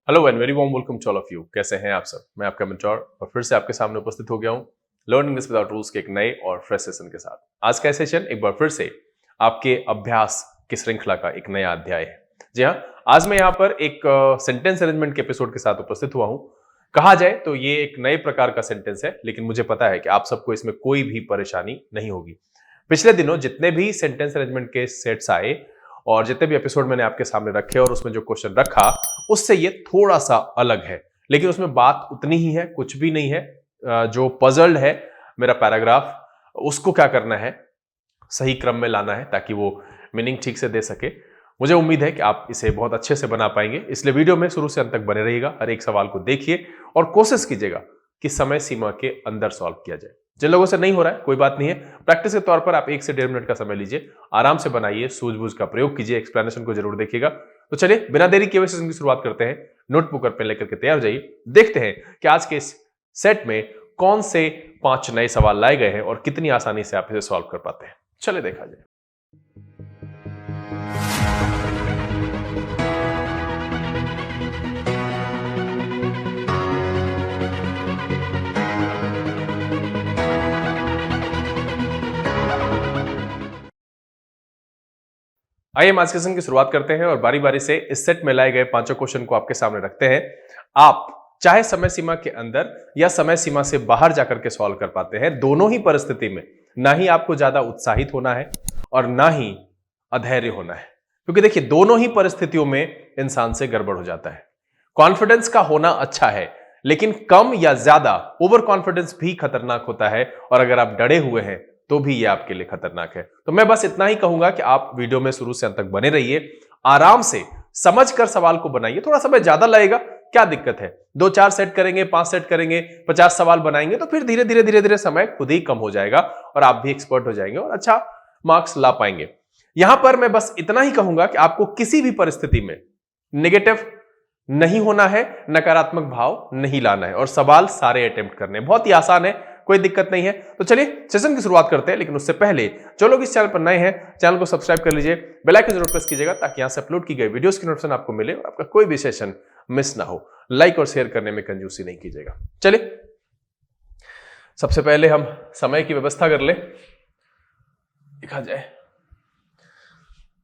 Hello and very warm welcome to all of you. कैसे हैं आप सब? मैं आपका मेंटोर और फिर से आपके सामने उपस्थित हो गया हूं लर्न इंग्लिश विदाउट रूल्स के एक नए और फ्रेश सेशन के साथ। आज का सेशन एक बार फिर से आपके अभ्यास की श्रृंखला का एक नया अध्याय है। जी हाँ, आज मैं यहाँ पर एक सेंटेंस अरेंजमेंट के एपिसोड के साथ उपस्थित हुआ हूँ। कहा जाए तो ये एक नए प्रकार का सेंटेंस है, लेकिन मुझे पता है कि आप सबको इसमें कोई भी परेशानी नहीं होगी। पिछले दिनों जितने भी सेंटेंस अरेंजमेंट के सेट्स आए और जितने भी एपिसोड मैंने आपके सामने रखे और उसमें जो क्वेश्चन रखा उससे ये थोड़ा सा अलग है, लेकिन उसमें बात उतनी ही है, कुछ भी नहीं है। जो पजल्ड है मेरा पैराग्राफ, उसको क्या करना है, सही क्रम में लाना है ताकि वो मीनिंग ठीक से दे सके। मुझे उम्मीद है कि आप इसे बहुत अच्छे से बना पाएंगे, इसलिए वीडियो में शुरू से अंत तक बने रहिएगा। हर एक सवाल को देखिए और कोशिश कीजिएगा कि समय सीमा के अंदर सॉल्व किया जाए। जिन लोगों से नहीं हो रहा है कोई बात नहीं है, प्रैक्टिस के तौर पर आप 1 से 1.5 मिनट का समय लीजिए, आराम से बनाइए, सूझबूझ का प्रयोग कीजिए, एक्सप्लेनेशन को जरूर देखिएगा। तो चलिए बिना देरी किए सेशन की शुरुआत करते हैं। नोटबुक और पेन लेकर के तैयार हो जाइए। देखते हैं कि आज के इस सेट में कौन से 5 नए सवाल लाए गए हैं और कितनी आसानी से आप इसे सॉल्व कर पाते हैं। चलिए देखा जाए। आइए हम आज के सेशन की शुरुआत करते हैं और बारी बारी से इस सेट में लाए गए 5 क्वेश्चन को आपके सामने रखते हैं। आप चाहे समय सीमा के अंदर या समय सीमा से बाहर जाकर के सॉल्व कर पाते हैं। दोनों ही परिस्थिति में ना ही आपको ज्यादा उत्साहित होना है और ना ही अधैर्य होना है, क्योंकि देखिए दोनों ही परिस्थितियों में इंसान से गड़बड़ हो जाता है। कॉन्फिडेंस का होना अच्छा है, लेकिन कम या ज्यादा ओवर कॉन्फिडेंस भी खतरनाक होता है और अगर आप डरे हुए हैं तो भी ये आपके लिए खतरनाक है। तो मैं बस इतना ही कहूंगा कि आप वीडियो में शुरू से अंत तक बने रहिए, आराम से समझकर सवाल को बनाइए। थोड़ा समय ज्यादा लगेगा, क्या दिक्कत है? 2-4 सेट करेंगे, 5 सेट करेंगे, 50 सवाल बनाएंगे तो फिर धीरे धीरे समय खुद ही कम हो जाएगा और आप भी एक्सपर्ट हो जाएंगे और अच्छा मार्क्स ला पाएंगे। यहां पर मैं बस इतना ही कहूंगा कि आपको किसी भी परिस्थिति में नेगेटिव नहीं होना है, नकारात्मक भाव नहीं लाना है और सवाल सारे अटेम्प्ट करने। बहुत ही आसान है, कोई दिक्कत नहीं है। तो चलिए सेशन की शुरुआत करते हैं, लेकिन उससे पहले जो लोग इस चैनल पर नए हैं चैनल को सब्सक्राइब कर लीजिए, बेल आइकन जरूर प्रेस कीजिएगा ताकि यहां से अपलोड की गई वीडियोस की नोटिफिकेशन आपको मिले और आपका कोई भी सेशन मिस ना हो। लाइक और शेयर करने में कंजूसी नहीं कीजिएगा। चलिए सबसे पहले हम समय की व्यवस्था कर ले, देखा जाए।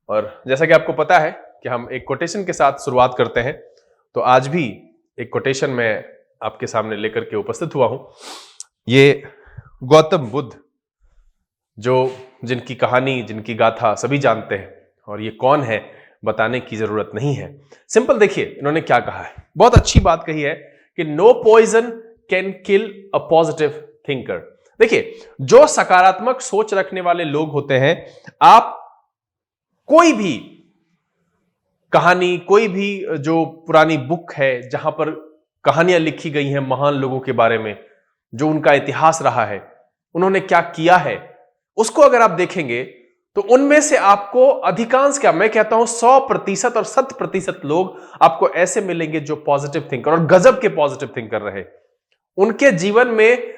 और जैसा कि आपको पता है कि हम एक कोटेशन के साथ शुरुआत करते हैं, तो आज भी एक कोटेशन मैं आपके सामने लेकर के उपस्थित हुआ हूं। ये गौतम बुद्ध, जो जिनकी कहानी, जिनकी गाथा सभी जानते हैं और ये कौन है बताने की जरूरत नहीं है। सिंपल देखिए इन्होंने क्या कहा है, बहुत अच्छी बात कही है कि no poison can kill a positive thinker. देखिए जो सकारात्मक सोच रखने वाले लोग होते हैं, आप कोई भी कहानी, कोई भी जो पुरानी बुक है जहां पर कहानियां लिखी गई हैं महान लोगों के बारे में, जो उनका इतिहास रहा है, उन्होंने क्या किया है, उसको अगर आप देखेंगे तो उनमें से आपको अधिकांश, क्या मैं कहता हूं 100% और 100% लोग आपको ऐसे मिलेंगे जो पॉजिटिव थिंकर और गजब के पॉजिटिव थिंकर रहे। उनके जीवन में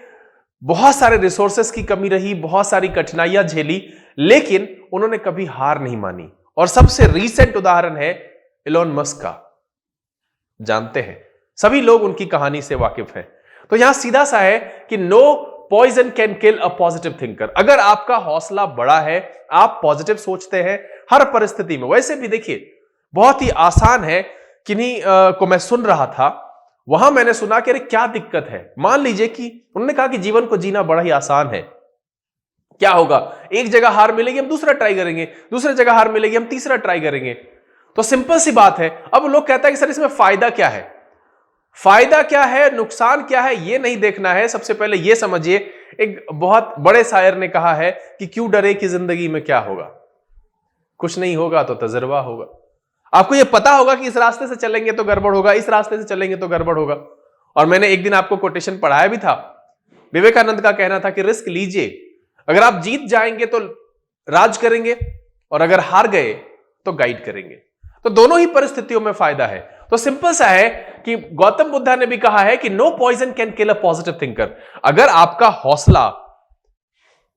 बहुत सारे रिसोर्सेस की कमी रही, बहुत सारी कठिनाइयां झेली, लेकिन उन्होंने कभी हार नहीं मानी। और सबसे रीसेंट उदाहरण है इलॉन मस्क का, जानते हैं सभी लोग, उनकी कहानी से वाकिफ हैं। तो यहां सीधा सा है कि no poison can kill a positive thinker. अगर आपका हौसला बड़ा है, आप पॉजिटिव सोचते हैं हर परिस्थिति में। वैसे भी देखिए बहुत ही आसान है, किन्हीं को मैं सुन रहा था, वहां मैंने सुना कि अरे क्या दिक्कत है, मान लीजिए कि उन्होंने कहा कि जीवन को जीना बड़ा ही आसान है। क्या होगा, एक जगह हार मिलेगी हम दूसरा ट्राई करेंगे, दूसरी जगह हार मिलेगी हम तीसरा ट्राई करेंगे। तो सिंपल सी बात है। अब लोग कहता है कि सर इसमें फायदा क्या है, फायदा क्या है, नुकसान क्या है, यह नहीं देखना है। सबसे पहले यह समझिए, एक बहुत बड़े शायर ने कहा है कि क्यों डरे कि जिंदगी में क्या होगा, कुछ नहीं होगा तो तजर्बा होगा। आपको यह पता होगा कि इस रास्ते से चलेंगे तो गड़बड़ होगा, इस रास्ते से चलेंगे तो गड़बड़ होगा। और मैंने एक दिन आपको कोटेशन पढ़ाया भी था, विवेकानंद का कहना था कि रिस्क लीजिए, अगर आप जीत जाएंगे तो राज करेंगे और अगर हार गए तो गाइड करेंगे। तो दोनों ही परिस्थितियों में फायदा है। तो सिंपल सा है कि गौतम बुद्धा ने भी कहा है कि no poison can kill a positive thinker. अगर आपका हौसला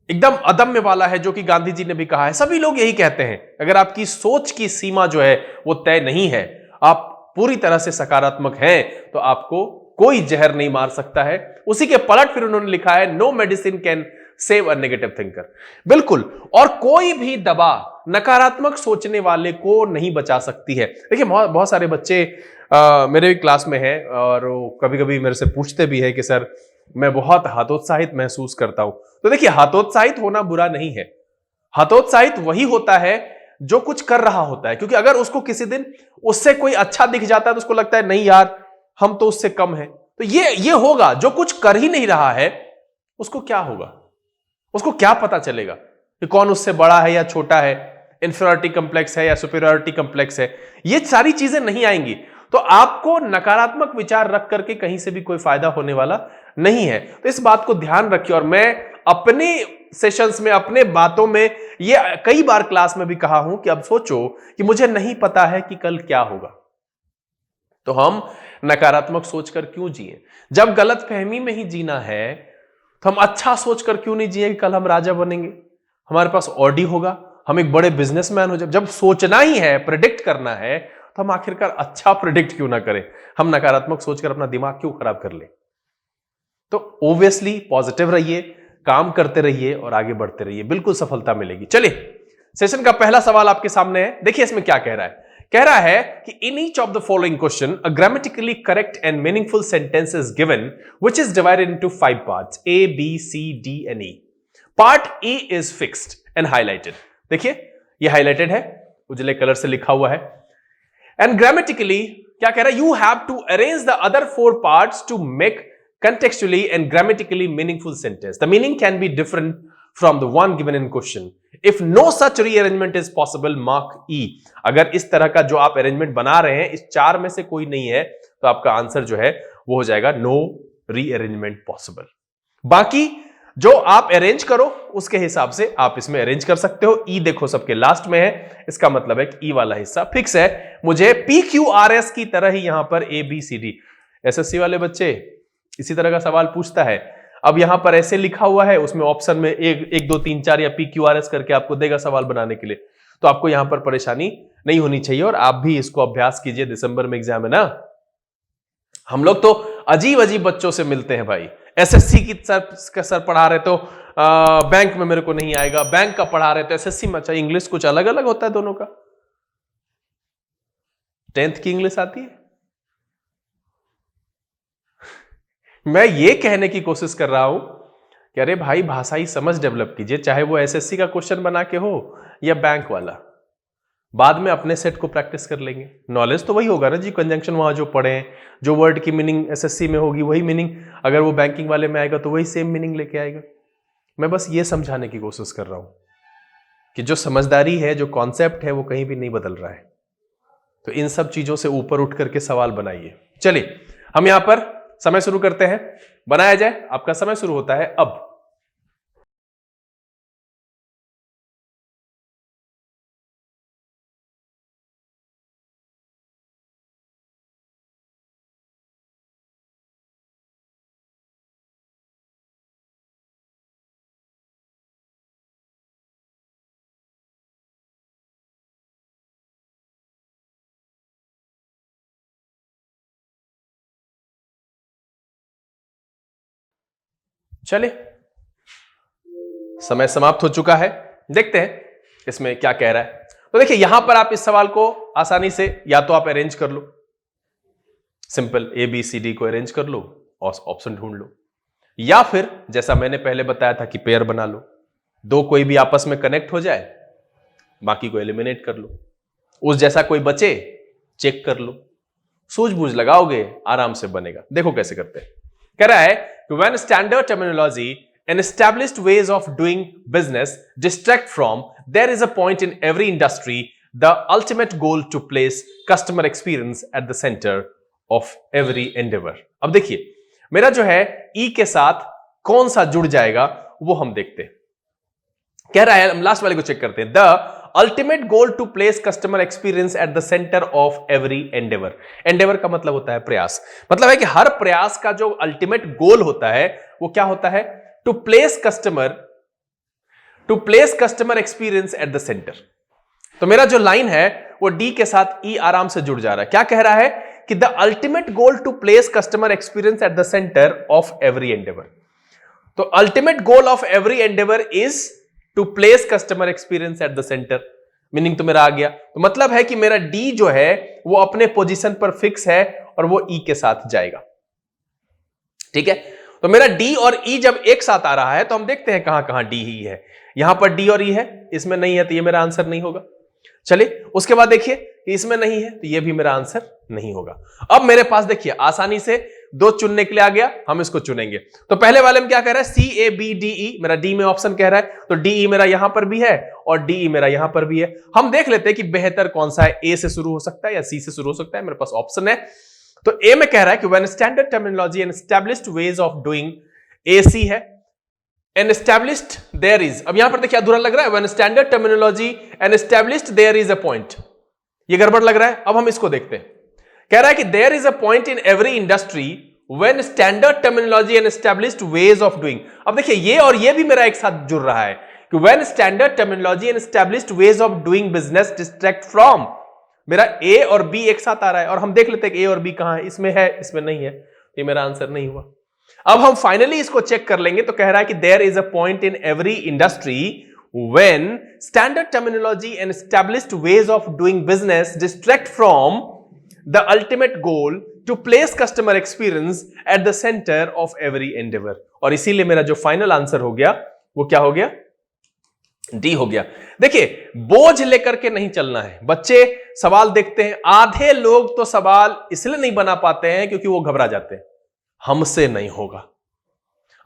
एकदम अदम्य वाला है, जो कि गांधी जी ने भी कहा है, सभी लोग यही कहते हैं, अगर आपकी सोच की सीमा जो है वो तय नहीं है, आप पूरी तरह से सकारात्मक हैं तो आपको कोई जहर नहीं मार सकता है। उसी के पलट फिर उन्होंने लिखा है no medicine can save a negative thinker. बिल्कुल, और कोई भी दवा नकारात्मक सोचने वाले को नहीं बचा सकती है। देखिए बहुत सारे बच्चे मेरे भी क्लास में हैं और कभी कभी मेरे से पूछते भी है कि सर मैं बहुत हतोत्साहित महसूस करता हूं। तो देखिए हतोत्साहित होना बुरा नहीं है, हतोत्साहित वही होता है जो कुछ कर रहा होता है, क्योंकि अगर उसको किसी दिन उससे कोई अच्छा दिख जाता है तो उसको लगता है नहीं यार हम तो उससे कम है। तो ये होगा, जो कुछ कर ही नहीं रहा है उसको क्या होगा, उसको क्या पता चलेगा कि कौन उससे बड़ा है या छोटा है, इंफीरियरिटी कॉम्प्लेक्स है या सुपीरियरिटी कॉम्प्लेक्स है। ये सारी चीजें नहीं आएंगी। तो आपको नकारात्मक विचार रख करके कहीं से भी कोई फायदा होने वाला नहीं है। तो इस बात को ध्यान रखिए। और मैं अपने सेशंस में, अपने बातों में ये कई बार क्लास में भी कहा हूं कि अब सोचो कि मुझे नहीं पता है कि कल क्या होगा, तो हम नकारात्मक सोचकर क्यों जिए। जब गलतफहमी में ही जीना है तो हम अच्छा सोचकर क्यों नहीं जिए कि कल हम राजा बनेंगे, हमारे पास ऑडी होगा, हम एक बड़े बिजनेसमैन हो जाए। जब सोचना ही है, प्रेडिक्ट करना है, तो हम आखिरकार अच्छा प्रेडिक्ट क्यों ना करें, हम नकारात्मक सोचकर अपना दिमाग क्यों खराब कर ले। तो ओब्वियसली पॉजिटिव रहिए, काम करते रहिए और आगे बढ़ते रहिए, बिल्कुल सफलता मिलेगी। चलिए सेशन का पहला सवाल आपके सामने है, देखिए इसमें क्या कह रहा है। कह रहा है कि in each of the following question a grammatically correct and meaningful sentence is given which is divided into 5 parts A B C D and E. Part A is fixed and highlighted. देखिए ये highlighted है, उजले colour से लिखा हुआ है। And grammatically क्या कह रहा है, you have to arrange the other 4 parts to make contextually and grammatically meaningful sentence. The meaning can be different from the one given in question. If no such rearrangement is possible, mark E. अगर इस तरह का जो आप arrangement बना रहे हैं, इस 4 में से कोई नहीं है, तो आपका आंसर जो है वो हो जाएगा नो रीअरेंजमेंट पॉसिबल। बाकी जो आप अरेंज करो उसके हिसाब से आप इसमें अरेंज कर सकते हो। ई देखो सबके लास्ट में है, इसका मतलब है कि ई वाला हिस्सा फिक्स है। मुझे PQRS की तरह ही यहां पर ABCD, SSC वाले बच्चे इसी तरह का सवाल पूछता है। अब यहां पर ऐसे लिखा हुआ है, उसमें ऑप्शन में 1 2 3 4 या PQRS करके आपको देगा सवाल बनाने के लिए, तो आपको यहां पर परेशानी नहीं होनी चाहिए। और आप भी इसको अभ्यास कीजिए, दिसंबर में एग्जाम है ना। हम लोग तो अजीब अजीब बच्चों से मिलते हैं भाई। SSC की सर पढ़ा रहे तो बैंक में मेरे को नहीं आएगा, बैंक का पढ़ा रहे तो SSC में। अच्छा इंग्लिश कुछ अलग अलग होता है दोनों का। 10th की इंग्लिश आती है। मैं ये कहने की कोशिश कर रहा हूं कि अरे भाई भाषाई समझ डेवलप कीजिए, चाहे वो SSC का क्वेश्चन बना के हो या बैंक वाला। बाद में अपने सेट को प्रैक्टिस कर लेंगे। नॉलेज तो वही होगा ना जी, कंजंक्शन वहां जो पढ़े हैं, जो वर्ड की मीनिंग SSC में होगी वही मीनिंग अगर वो बैंकिंग वाले में आएगा तो वही सेम मीनिंग लेके आएगा। मैं बस ये समझाने की कोशिश कर रहा हूं कि जो समझदारी है, जो कॉन्सेप्ट है, वो कहीं भी नहीं बदल रहा है। तो इन सब चीजों से ऊपर उठ करके सवाल बनाइए। चलिए हम यहां पर समय शुरू करते हैं, बनाया जाए। आपका समय शुरू होता है अब। चलिए समय समाप्त हो चुका है, देखते हैं इसमें क्या कह रहा है। तो देखिए यहां पर आप इस सवाल को आसानी से या तो आप अरेंज कर लो, सिंपल ABCD को अरेंज कर लो और ऑप्शन ढूंढ लो, या फिर जैसा मैंने पहले बताया था कि पेयर बना लो, 2 कोई भी आपस में कनेक्ट हो जाए, बाकी को एलिमिनेट कर लो, उस जैसा कोई बचे चेक कर लो, सूझबूझ लगाओगे आराम से बनेगा। देखो कैसे करते हैं। कह रहा है कि when standard terminology and established ways of doing business distract from, there is a point in every industry the ultimate goal to place customer experience at the center of every endeavor. अब देखिए मेरा जो है E के साथ कौन सा जुड़ जाएगा वो हम देखते हैं। कह रहा है, हम लास्ट वाले को चेक करते हैं। The ultimate goal to place customer experience at the center of every endeavor. endeavor का मतलब होता है प्रयास, मतलब है कि हर प्रयास का जो अल्टीमेट गोल होता है वो क्या होता है, to place customer experience at the center. तो मेरा जो लाइन है वो डी के साथ ई आराम से जुड़ जा रहा है। क्या कह रहा है कि the ultimate goal to place customer experience at the centre of every endeavour. तो ultimate goal of every endeavour is to place customer experience at the centre. Meaning तो मेरा आ गया। तो मतलब है कि मेरा डी जो है वो अपने पोजीशन पर फिक्स है और वो ई के साथ जाएगा। ठीक है, तो मेरा डी और ई जब एक साथ आ रहा है तो हम देखते हैं कहां कहां डी ही है। यहां पर डी और ई है, इसमें नहीं है तो ये मेरा आंसर नहीं होगा। चलिए उसके बाद देखिए कि इसमें नहीं है तो ये भी मेरा आंसर नहीं होगा। अब मेरे पास देखिए आसानी से दो चुनने के लिए आ गया, हम इसको चुनेंगे। तो पहले वाले में क्या कह रहा है, सी ए बी डी ई, मेरा डी में ऑप्शन कह रहा है तो डी ई मेरा यहां पर भी है और डी ई मेरा यहां पर भी है। हम देख लेते हैं कि बेहतर कौन सा है, ए से शुरू हो सकता है या सी से शुरू हो सकता है। मेरे पास ऑप्शन है तो ए में कह रहा है कि when standard terminology and established ways of doing, A C है। एंड एस्टैब्लिश्ड देयर इज, अब यहां पर देखिए अधूरा लग रहा है, when standard terminology and established there is a point, ये गड़बड़ लग रहा है। अब हम इसको देखते हैं। कह रहा है कि there is a point in every industry when standard terminology and established ways of doing. अब देखिए ये और ये भी मेरा एक साथ जुड़ रहा है कि when standard terminology and established ways of doing business distract from, मेरा ए और बी एक साथ आ रहा है और हम देख लेते हैं कि ए और बी कहां है, इसमें है इसमें नहीं है, ये मेरा आंसर नहीं हुआ। अब हम फाइनली इसको चेक कर लेंगे। तो कह रहा है कि there is a point in every industry when standard terminology and established ways of doing business distract from the ultimate goal to place customer experience at the centre of every endeavour. और इसीलिए मेरा जो final answer हो गया वो क्या हो गया, डी हो गया। देखिए बोझ लेकर के नहीं चलना है। बच्चे सवाल देखते हैं, आधे लोग तो सवाल इसलिए नहीं बना पाते हैं क्योंकि वो घबरा जाते हैं, हमसे नहीं होगा।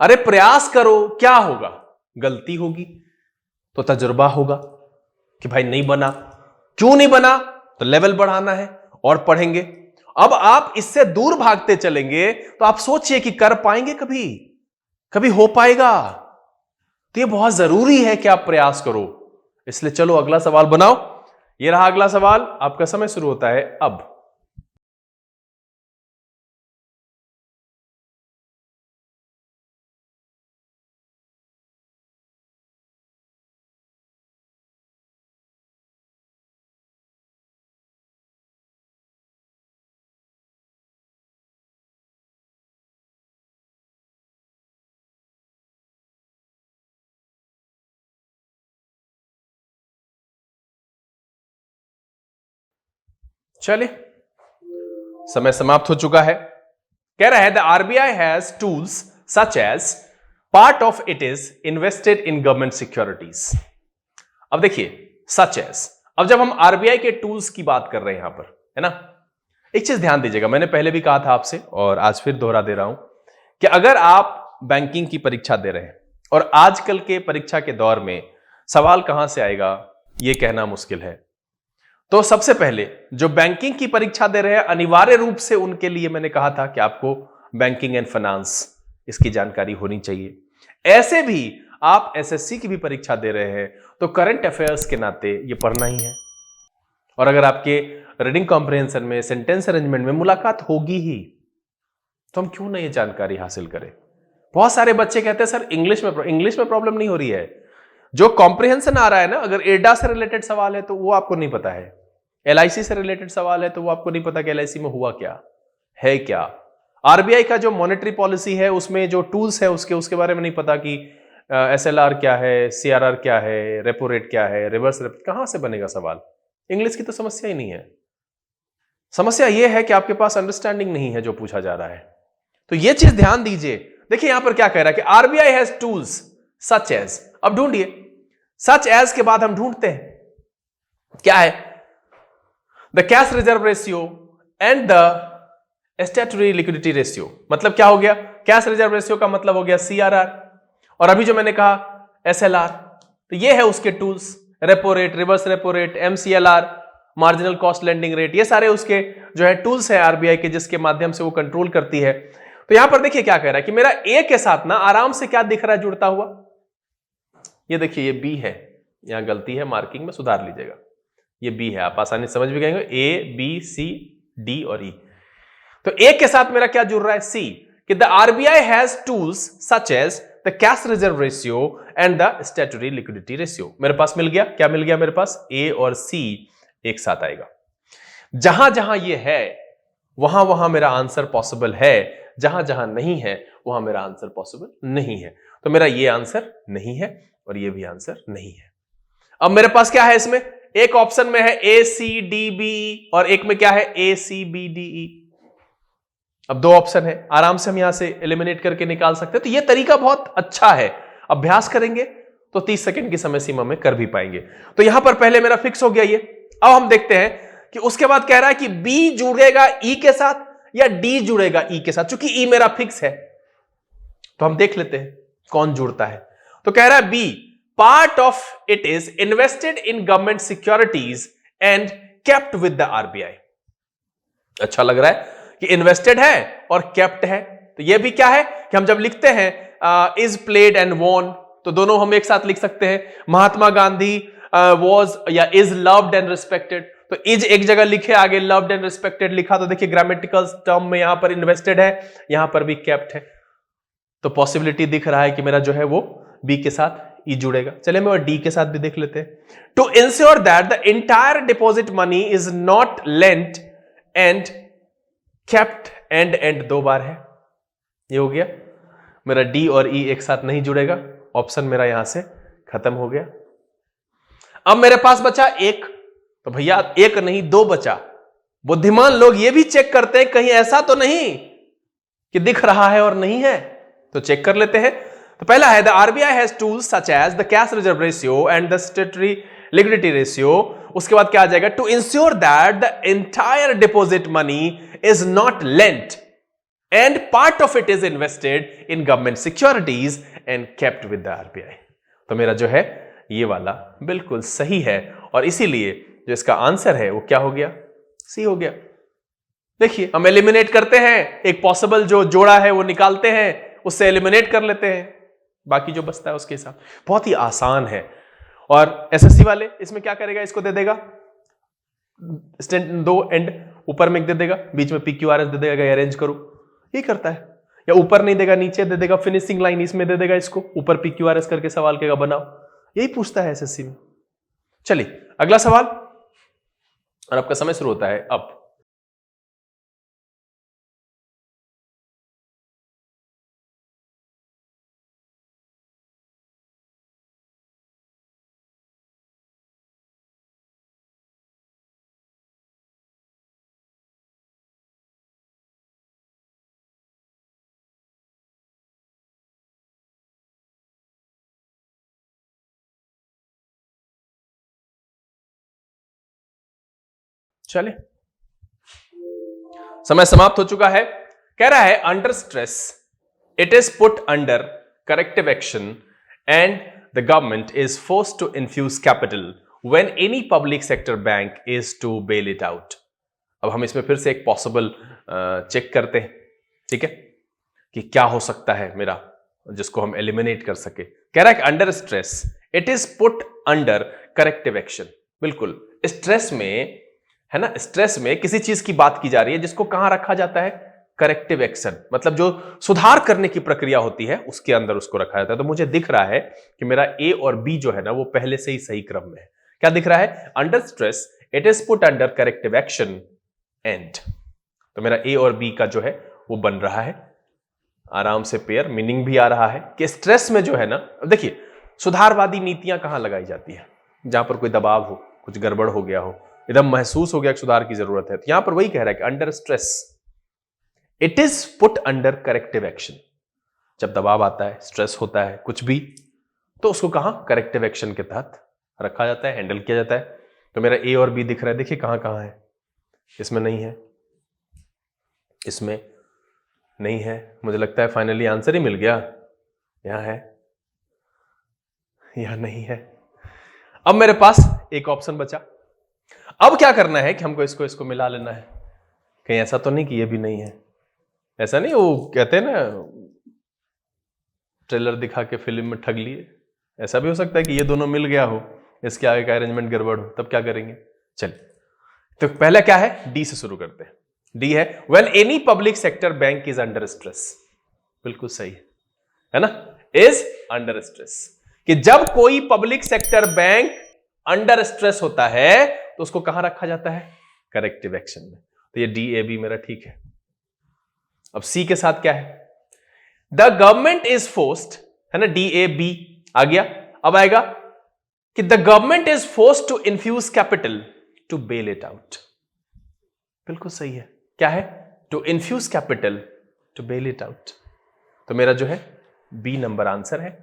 अरे प्रयास करो, क्या होगा, गलती होगी तो तजुर्बा होगा कि भाई नहीं बना, क्यों नहीं बना, तो लेवल बढ़ाना है और पढ़ेंगे। अब आप इससे दूर भागते चलेंगे तो आप सोचिए कि कर पाएंगे, कभी कभी हो पाएगा। तो ये बहुत जरूरी है कि आप प्रयास करो। इसलिए चलो अगला सवाल बनाओ। ये रहा अगला सवाल, आपका समय शुरू होता है अब। चलिए समय समाप्त हो चुका है। कह रहा है the RBI has tools such as part of it is invested in government securities. अब देखिए सच एज, अब जब हम आरबीआई के टूल्स की बात कर रहे हैं यहां पर, है ना, एक चीज ध्यान दीजिएगा, मैंने पहले भी कहा था आपसे और आज फिर दोहरा दे रहा हूं कि अगर आप बैंकिंग की परीक्षा दे रहे हैं और आजकल के परीक्षा के दौर में सवाल कहां से आएगा यह कहना मुश्किल है। तो सबसे पहले जो बैंकिंग की परीक्षा दे रहे हैं अनिवार्य रूप से उनके लिए मैंने कहा था कि आपको बैंकिंग एंड फाइनेंस इसकी जानकारी होनी चाहिए। ऐसे भी आप एसएससी की भी परीक्षा दे रहे हैं तो करंट अफेयर्स के नाते ये पढ़ना ही है। और अगर आपके रीडिंग कॉम्प्रिहेंशन में, सेंटेंस अरेंजमेंट में मुलाकात होगी ही तो हम क्यों ना ये जानकारी हासिल करें। बहुत सारे बच्चे कहते हैं सर इंग्लिश में प्रॉब्लम नहीं हो रही है। जो कॉम्प्रिहेंशन आ रहा है ना, अगर एडा से रिलेटेड सवाल है तो वो आपको नहीं पता है, एलआईसी से रिलेटेड सवाल है तो वो आपको नहीं पता कि एलआईसी में हुआ क्या है, क्या आरबीआई का जो मॉनेटरी पॉलिसी है उसमें जो टूल्स है उसके बारे में नहीं पता कि एसएलआर क्या है, सीआरआर क्या है, रेपो रेट क्या है, रिवर्स रेपो, कहां से बनेगा सवाल। इंग्लिश की तो समस्या ही नहीं है। समस्या यह है कि आपके पास अंडरस्टैंडिंग नहीं है जो पूछा जा रहा है। तो यह चीज ध्यान दीजिए। देखिए यहां पर क्या कह रहा है कि RBI has tools such as, अब ढूंढिए सच एज के बाद हम ढूंढते हैं क्या है, the cash reserve ratio and the statutory liquidity ratio. मतलब क्या हो गया, कैश रिजर्व रेशियो का मतलब हो गया सीआरआर, और अभी जो मैंने कहा एसएलआर, तो ये है उसके tools, repo rate, reverse repo rate, MCLR, marginal cost lending rate, ये सारे उसके जो है टूल्स है आरबीआई के जिसके माध्यम से वो कंट्रोल करती है। तो यहां पर देखिए क्या कह रहा है कि मेरा ए के साथ ना आराम से क्या दिख रहा है जुड़ता हुआ, ये देखिए ये बी है, यहां गलती है मार्किंग में, सुधार लीजिएगा, ये बी है, आप आसानी से समझ भी गएंगे, ए बी सी डी और ई। तो ए के साथ मेरा क्या जुड़ रहा है, सी, कि the RBI has tools such as the cash reserve ratio and the statutory liquidity ratio. मेरे पास मिल गया, क्या मिल गया मेरे पास? ए और सी एक साथ आएगा। जहां जहां ये है वहां वहां मेरा आंसर पॉसिबल है, जहां जहां नहीं है वहां मेरा आंसर पॉसिबल नहीं है। तो मेरा ये आंसर नहीं है और ये भी आंसर नहीं है। अब मेरे पास क्या है इसमें? एक ऑप्शन में है ए सी डी बी और एक में क्या है? ए सी बी डी ई। अब दो ऑप्शन है, आराम से हम यहां से एलिमिनेट करके निकाल सकते हैं। तो यह तरीका बहुत अच्छा है, अभ्यास करेंगे तो 30 सेकंड की समय सीमा में कर भी पाएंगे। तो यहां पर पहले मेरा फिक्स हो गया ये। अब हम देखते हैं कि उसके बाद कह रहा है कि बी जुड़ेगा ई के साथ या डी जुड़ेगा ई के साथ। चूंकि ई मेरा फिक्स है तो हम देख लेते हैं कौन जुड़ता है। तो कह रहा है B, part of it is invested in government securities and kept with the RBI. अच्छा लग रहा है कि इन्वेस्टेड है और केप्ट है। तो यह भी क्या है कि हम जब लिखते हैं इज प्लेड एंड वॉन तो दोनों हम एक साथ लिख सकते हैं। महात्मा गांधी वॉज या इज लव्ड एंड रिस्पेक्टेड, तो इज एक जगह लिखे, आगे लव्ड एंड रिस्पेक्टेड लिखा। तो देखिए ग्रामेटिकल टर्म में यहां पर इन्वेस्टेड है, यहां पर भी केप्ट है। तो पॉसिबिलिटी दिख रहा है कि मेरा जो है वो बी के साथ ई जुड़ेगा। चलिए मैं डी के साथ भी देख लेते हैं। To ensure that the entire deposit money is not lent and kept, and दो बार है, ये हो गया मेरा। डी और ई एक साथ नहीं जुड़ेगा, ऑप्शन मेरा यहां से खत्म हो गया। अब मेरे पास बचा एक, तो भैया एक नहीं दो बचा। बुद्धिमान लोग ये भी चेक करते हैं कहीं ऐसा तो नहीं कि दिख रहा है और नहीं है, तो चेक कर लेते हैं। तो पहला है the RBI has tools such as the cash reserve ratio and the statutory liquidity ratio. उसके बाद क्या आ जाएगा? To ensure that the entire deposit money is not lent and part of it is invested in government securities and kept with the RBI. तो मेरा जो है ये वाला बिल्कुल सही है और इसीलिए जो इसका आंसर है वो क्या हो गया? सी हो गया। देखिए हम एलिमिनेट करते हैं, एक पॉसिबल जो जोड़ा है वो निकालते हैं, उससे एलिमिनेट कर लेते हैं, बाकी जो बचता है उसके हिसाब। बहुत ही आसान है। और एसएससी वाले इसमें क्या करेगा? इसको दे देगा दो एंड ऊपर में एक दे देगा, बीच में PQRS दे देगा, अरेंज करो, ये करता है। या ऊपर नहीं देगा, नीचे दे देगा, फिनिशिंग लाइन इसमें दे देगा, इसको ऊपर PQRS करके सवाल कहेगा बनाओ, यही पूछता है एसएससी में। चलिए अगला सवाल, और आपका समय शुरू होता है अब। चलिए समय समाप्त हो चुका है। कह रहा है under stress it is put under corrective action and the government is forced to infuse capital when any public sector bank is to bail it out. अब हम इसमें फिर से एक पॉसिबल चेक करते हैं, ठीक है, कि क्या हो सकता है मेरा जिसको हम एलिमिनेट कर सके। कह रहा है कि under stress it is put under corrective action. बिल्कुल स्ट्रेस में है ना, स्ट्रेस में किसी चीज की बात की जा रही है जिसको कहां रखा जाता है? करेक्टिव एक्शन, मतलब जो सुधार करने की प्रक्रिया होती है उसके अंदर उसको रखा जाता है। तो मुझे दिख रहा है कि मेरा ए और बी जो है ना वो पहले से ही सही क्रम में है। क्या दिख रहा है? Under stress it is put under corrective action and, तो मेरा ए और बी का जो है वो बन रहा है आराम से पेयर। मीनिंग भी आ रहा है कि स्ट्रेस में जो है ना, देखिए सुधारवादी नीतियां कहां लगाई जाती है? जहां पर कोई दबाव हो, कुछ गड़बड़ हो गया हो, एकदम महसूस हो गया कि सुधार की जरूरत है, तो यहां पर वही कह रहा है कि under stress it is put under corrective action. जब दबाव आता है, स्ट्रेस होता है कुछ भी, तो उसको कहां? करेक्टिव एक्शन के तहत रखा जाता है, हैंडल किया जाता है। तो मेरा ए और बी दिख रहा है, देखिए कहां कहां है। इसमें नहीं है, इसमें नहीं है, मुझे लगता है फाइनली आंसर ही मिल गया। यहां है, यहां नहीं है। अब मेरे पास एक ऑप्शन बचा। अब क्या करना है कि हमको इसको मिला लेना है। कहीं ऐसा तो नहीं कि ये भी नहीं है? ऐसा नहीं, वो कहते हैं ना ट्रेलर दिखा के फिल्म में ठग लिए, ऐसा भी हो सकता है कि ये दोनों मिल गया हो, इसके आगे का अरेंजमेंट गड़बड़ हो, तब क्या करेंगे? चलिए तो पहला क्या है? डी से शुरू करते हैं। डी है when any public sector bank is under stress. बिल्कुल सही है ना? Is under stress. कि जब कोई public sector bank under stress होता है तो उसको कहां रखा जाता है? करेक्टिव एक्शन में। तो ये DAB मेरा ठीक है। अब C के साथ क्या है? द गवर्नमेंट इज फोर्स्ड, है ना, DAB आ गया। अब आएगा कि the government is forced to infuse capital to bail it out. बिल्कुल सही है। क्या है? To infuse capital to bail it out. तो मेरा जो है B नंबर आंसर है,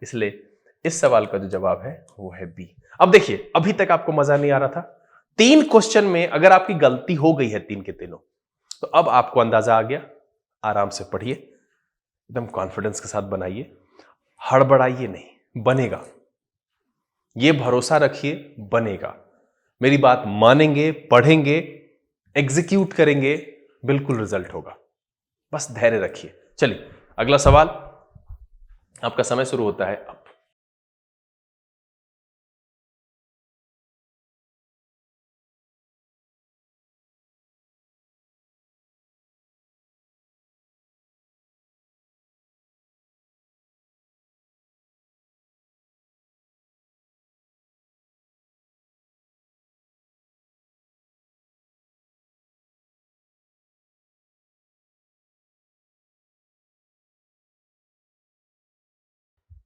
इसलिए इस सवाल का जो जवाब है वो है B। अब देखिए, अभी तक आपको मजा नहीं आ रहा था। 3 क्वेश्चन में अगर आपकी गलती हो गई है 3 के तीनों, तो अब आपको अंदाजा आ गया। आराम से पढ़िए, एकदम कॉन्फिडेंस के साथ बनाइए, हड़बड़ाइए नहीं, बनेगा। ये भरोसा रखिए, बनेगा। मेरी बात मानेंगे, पढ़ेंगे, एग्जीक्यूट करेंगे, बिल्कुल रिजल्ट होगा। बस धैर्य रखिए। चलिए अगला सवाल, आपका समय शुरू होता है अब।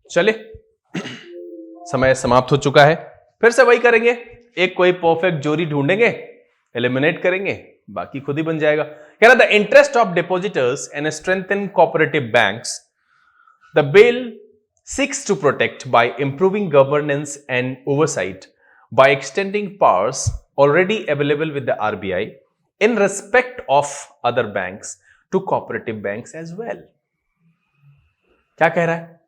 चलिए समय समाप्त हो चुका है। फिर से वही करेंगे, एक कोई परफेक्ट जोड़ी ढूंढेंगे, एलिमिनेट करेंगे, बाकी खुद ही बन जाएगा। कह रहा the interest of depositors and strengthen cooperative banks the bill seeks to protect by improving governance and oversight by extending powers already available with the RBI in respect of other banks to cooperative banks as well. क्या कह रहा है?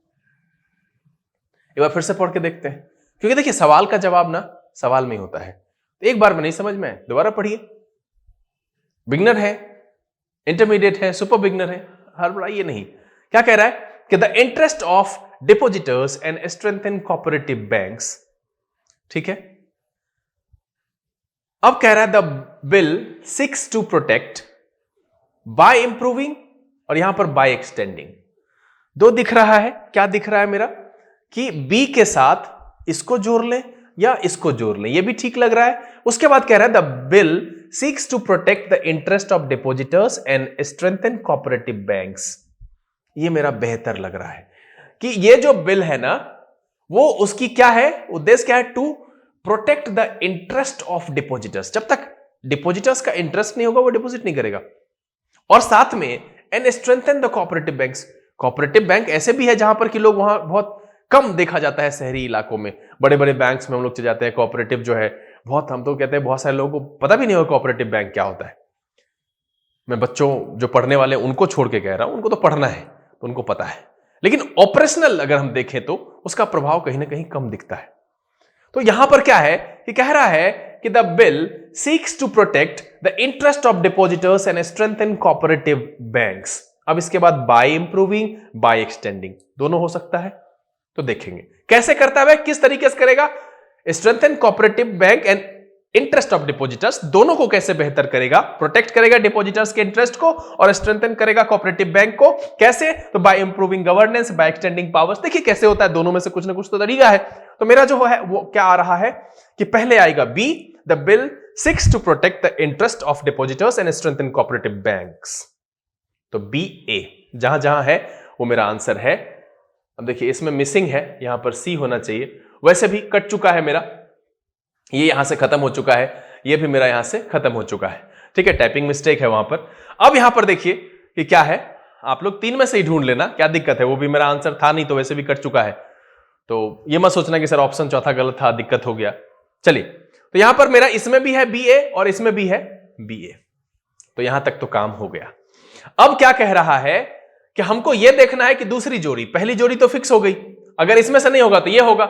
एक बार फिर से पढ़ के देखते हैं, क्योंकि देखिए सवाल का जवाब ना सवाल में ही होता है। तो एक बार में नहीं समझ में आए, दोबारा पढ़िए। बिगनर है, इंटरमीडिएट है, सुपर बिगनर है, हड़बड़ाइए नहीं। क्या कह रहा है कि the interest of depositors and strengthen cooperative banks, ठीक है। अब कह रहा है the bill seeks to protect by improving, और यहां पर बाय एक्सटेंडिंग। दो दिख रहा है, क्या दिख रहा है मेरा कि B के साथ इसको जोड़ लें या इसको जोड़ लें, ये भी ठीक लग रहा है। उसके बाद कह रहा है the bill seeks to protect the interest of depositors and strengthen cooperative banks. ये मेरा बेहतर लग रहा है कि ये जो बिल है ना, वो उसकी क्या है, उद्देश्य क्या है? To protect the interest of depositors. जब तक डिपॉजिटर्स का इंटरेस्ट नहीं होगा वो डिपॉजिट नहीं करेगा। और साथ में and strengthen the cooperative banks. Cooperative bank ऐसे भी है जहां पर कि लोग वहां बहुत कम देखा जाता है शहरी इलाकों में। बड़े बड़े बैंक्स में हम लोग चले जाते हैं, कोऑपरेटिव जो है बहुत, हम तो कहते हैं बहुत सारे लोगों को पता भी नहीं होगा कोऑपरेटिव बैंक क्या होता है। मैं बच्चों जो पढ़ने वाले उनको छोड़ के कह रहा हूं, उनको तो पढ़ना है तो उनको पता है, लेकिन ऑपरेशनल अगर हम देखें तो उसका प्रभाव कहीं ना कहीं कम दिखता है। तो यहां पर क्या है कि कह रहा है कि the bill seeks to protect the interest of depositors and strengthen cooperative banks. अब इसके बाद बाय इंप्रूविंग, बाय एक्सटेंडिंग, दोनों हो सकता है। तो देखेंगे कैसे करता है, किस तरीके से करेगा। Strengthen cooperative bank and interest of depositors, दोनों को कैसे बेहतर करेगा, प्रोटेक्ट करेगा डिपॉजिटर्स के इंटरेस्ट को और स्ट्रेंथन करेगा कोऑपरेटिव बैंक को। कैसे? तो by improving governance, by extending powers. देखिए कैसे होता है, दोनों में से कुछ ना कुछ तो तरीका है। तो मेरा जो है वो क्या आ रहा है कि पहले आएगा B, the bill seeks to protect the interest of depositors and strengthen cooperative banks. तो BA जहां जहां है वो मेरा आंसर है। अब देखिए इसमें मिसिंग है, यहां पर C होना चाहिए। वैसे भी कट चुका है मेरा, ये यहां से खत्म हो चुका है, ये भी मेरा यहां से खत्म हो चुका है, ठीक है, टाइपिंग मिस्टेक है वहां पर। अब यहां पर देखिए कि क्या है, आप लोग 3 में से ही ढूंढ लेना क्या दिक्कत है। वो भी मेरा आंसर था नहीं तो वैसे भी कट चुका है, तो ये मत सोचना कि सर ऑप्शन चौथा गलत था, दिक्कत हो गया। चलिए, तो यहां पर मेरा इसमें भी है BA और इसमें भी है BA, तो यहां तक तो काम हो गया। अब क्या कह रहा है कि हमको यह देखना है कि दूसरी जोड़ी, पहली जोड़ी तो फिक्स हो गई, अगर इसमें से नहीं होगा तो यह होगा।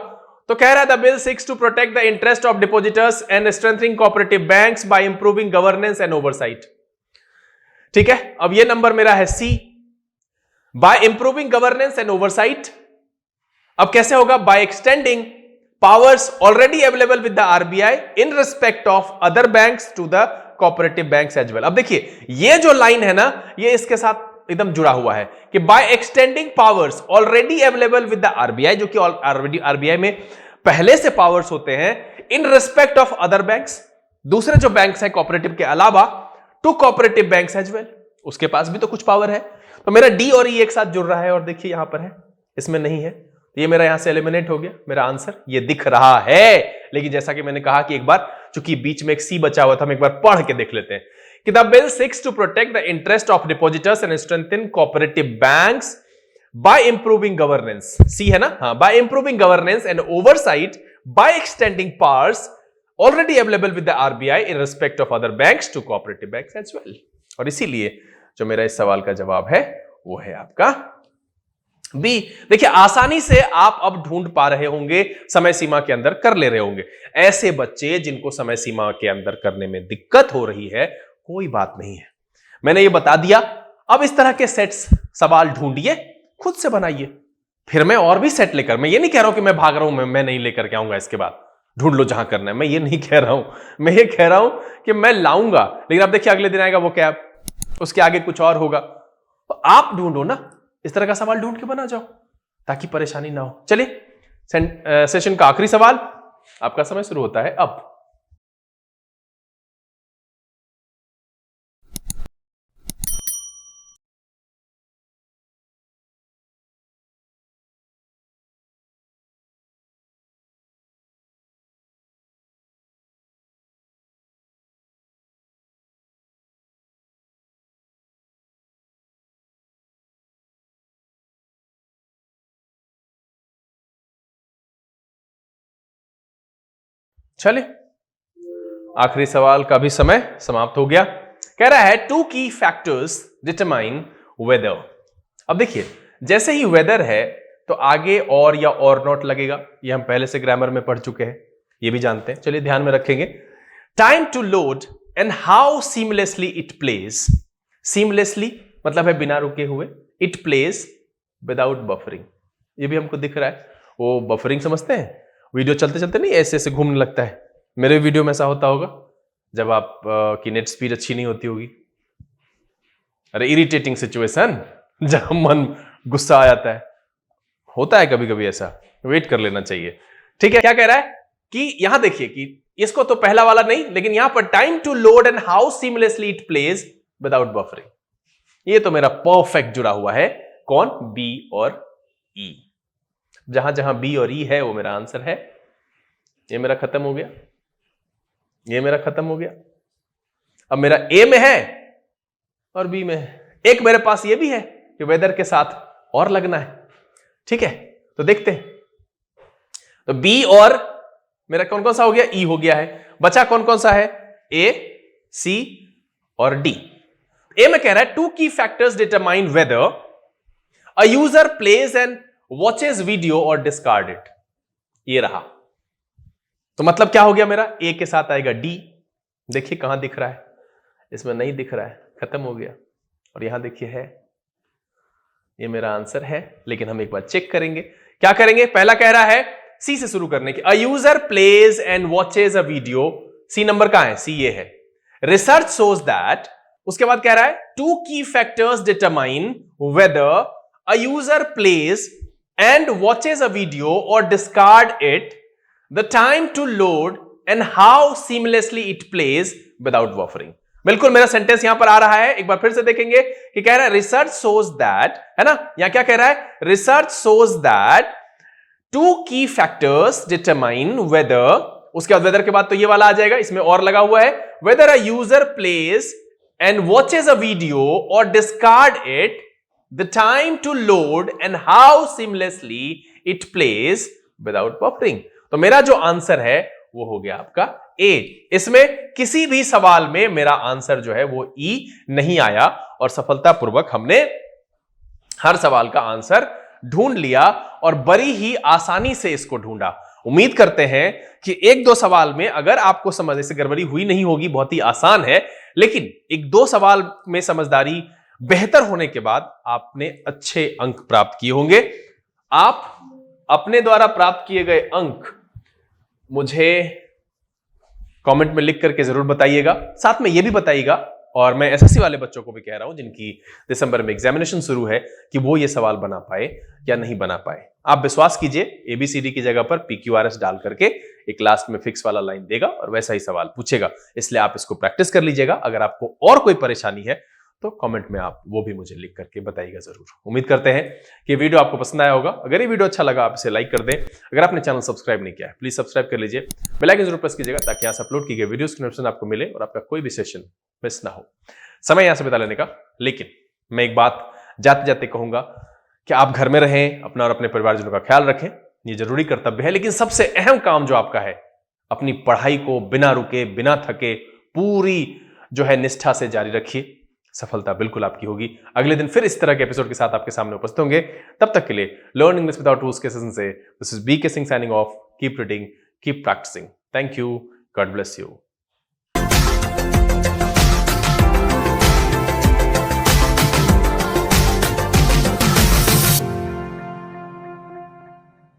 तो कह रहा है the bill seeks to protect the interest of depositors and strengthening cooperative banks by improving governance and oversight. ठीक है, अब यह नंबर मेरा है C, by improving governance and oversight. अब कैसे होगा? By extending powers already available with the RBI in respect of other banks to the cooperative banks as well. अब देखिए ये जो लाइन है ना, ये इसके साथ एकदम जुड़ा हुआ है कि by extending powers already available with the RBI, जो कि ऑलरेडी आरबीआई में पहले से पावर्स होते हैं in respect of other banks, दूसरे जो बैंक्स हैं कोऑपरेटिव के अलावा, to cooperative banks as well, उसके पास भी तो कुछ पावर है। तो मेरा डी और ई एक साथ जुड़ रहा है और देखिए यहां पर है, इसमें नहीं है, तो ये मेरा यहां से एलिमिनेट हो गया। मेरा आंसर ये दिख रहा है, लेकिन जैसा कि मैंने कहा कि एक बार चूंकि बीच में एक सी बचा हुआ था, हम एक बार पढ़ के देख लेते हैं कि the bill seeks to protect the interest of depositors and strengthen cooperative banks by improving governance, C है ना, हाँ, by improving governance and oversight by extending powers already available with the RBI in respect of other banks to cooperative banks as well. और इसीलिए जो मेरा इस सवाल का जवाब है वो है आपका बी। देखिए आसानी से आप अब ढूंढ पा रहे होंगे, समय सीमा के अंदर कर ले रहे होंगे। ऐसे बच्चे जिनको समय सीमा के अंदर करने में दिक्कत हो रही है, कोई बात नहीं है, मैंने ये बता दिया। अब इस तरह के सेट्स सवाल ढूंढिए, खुद से बनाइए, फिर मैं और भी सेट लेकर, मैं ये नहीं कह रहा हूं कि मैं भाग रहा हूं, मैं नहीं लेकर के आऊंगा, इसके बाद ढूंढ लो जहां करना है, मैं ये नहीं कह रहा हूं, मैं ये कह रहा हूं कि मैं लाऊंगा। लेकिन अब देखिए अगले दिन आएगा वो क्या, उसके आगे कुछ और होगा, तो आप ढूंढो ना, इस तरह का सवाल ढूंढ के बना जाओ ताकि परेशानी ना हो। चलिए सेशन का आखिरी सवाल, आपका समय शुरू होता है अब। चलिए आखिरी सवाल का भी समय समाप्त हो गया। कह रहा है two key factors determine weather. अब देखिए जैसे ही वेदर है तो आगे और या और नॉट लगेगा, ये हम पहले से ग्रामर में पढ़ चुके हैं, ये भी जानते हैं, चलिए ध्यान में रखेंगे। Time to load and how seamlessly it plays, seamlessly मतलब है बिना रुके हुए, इट प्लेज विदाउट बफरिंग, ये भी हमको दिख रहा है। वो बफरिंग समझते हैं, वीडियो चलते चलते नहीं ऐसे ऐसे घूमने लगता है, मेरे वीडियो में ऐसा होता होगा जब आप की नेट स्पीड अच्छी नहीं होती होगी, अरे इरिटेटिंग सिचुएशन, जब मन गुस्सा आ जाता है, होता है कभी कभी ऐसा, वेट कर लेना चाहिए। ठीक है, क्या कह रहा है कि यहां देखिए कि इसको तो पहला वाला नहीं, लेकिन यहां पर time to load and how seamlessly it plays without buffering, ये तो मेरा परफेक्ट जुड़ा हुआ है, कौन, बी और ई। जहां जहां बी और ई है वो मेरा आंसर है। ये मेरा खत्म हो गया, ये मेरा खत्म हो गया। अब मेरा ए में है और बी में है, एक मेरे पास ये भी है कि वेदर के साथ और लगना है। ठीक है, तो देखते हैं, तो बी और मेरा कौन कौन सा हो गया, ई हो गया है, बचा कौन कौन सा है, ए, सी और डी। ए में कह रहा है two key factors determine whether a user plays and watches video और डिस्कार्ड इट, ये रहा। तो मतलब क्या हो गया मेरा, ए के साथ आएगा डी, देखिए कहां दिख रहा है, इसमें नहीं दिख रहा है, खत्म हो गया। और यहां देखिए है, ये मेरा आंसर है। लेकिन हम एक बार चेक करेंगे, क्या करेंगे, पहला कह रहा है सी से शुरू करने की, a user plays and watches a video, C number कहां है, सी ये है, रिसर्च शोज दैट, उसके बाद कह रहा है two key factors determine whether a user plays and watches a video or discard it, the time to load and how seamlessly it plays without buffering। बिल्कुल मेरा सेंटेंस यहां पर आ रहा है, एक बार फिर से देखेंगे कि कह रहा है रिसर्च शोज दैट, है ना, यहां क्या कह रहा है, research shows that to key factors determine weather, उसके बाद वेदर के बाद तो ये वाला आ जाएगा, इसमें और लगा हुआ है, whether a user plays and watches a video और discard it, the time to load and how seamlessly it plays without buffering। तो मेरा जो आंसर है वो हो गया आपका ए। इसमें किसी भी सवाल में मेरा आंसर जो है वो ई नहीं आया और सफलतापूर्वक हमने हर सवाल का आंसर ढूंढ लिया और बड़ी ही आसानी से इसको ढूंढा। उम्मीद करते हैं कि एक दो सवाल में अगर आपको समझ से गड़बड़ी हुई नहीं होगी, बहुत ही आसान है, लेकिन एक दो सवाल में समझदारी बेहतर होने के बाद आपने अच्छे अंक प्राप्त किए होंगे। आप अपने द्वारा प्राप्त किए गए अंक मुझे कमेंट में लिख करके जरूर बताइएगा, साथ में यह भी बताइएगा और मैं एसएससी वाले बच्चों को भी कह रहा हूं जिनकी दिसंबर में एग्जामिनेशन शुरू है कि वो ये सवाल बना पाए या नहीं बना पाए। आप विश्वास कीजिए, एबीसीडी की जगह पर पीक्यूआरएस डाल करके एक लास्ट में फिक्स वाला लाइन देगा और वैसा ही सवाल पूछेगा। इसलिए आप इसको प्रैक्टिस कर लीजिएगा। अगर आपको और कोई परेशानी है तो कमेंट में आप वो भी मुझे लिख करके बताइएगा जरूर। उम्मीद करते हैं कि वीडियो आपको पसंद आया होगा। अगर ये वीडियो अच्छा लगा आप इसे लाइक कर दें। अगर आपने चैनल सब्सक्राइब नहीं किया है प्लीज सब्सक्राइब कर लीजिए, बेल आइकन जरूर प्रेस कीजिएगा ताकि यहां से अपलोड की गई वीडियोस की नोटिफिकेशन आपको मिले और आपका कोई भी सेशन मिस ना हो। समय यहां से बिता लेने का, लेकिन मैं एक बात जाते जाते कहूंगा कि आप घर में रहें, अपना और अपने परिवारजनों का ख्याल रखें, ये जरूरी कर्तव्य है। लेकिन सबसे अहम काम जो आपका है, अपनी पढ़ाई को बिना रुके बिना थके पूरी जो है निष्ठा से जारी रखिए। सफलता बिल्कुल आपकी होगी। अगले दिन फिर इस तरह के एपिसोड के साथ आपके सामने उपस्थित होंगे। तब तक के लिए लर्न इंग्लिश विदाउट रूल्स के सेशन से this is BK Singh signing off. Keep reading, keep practising. Thank you, God bless you.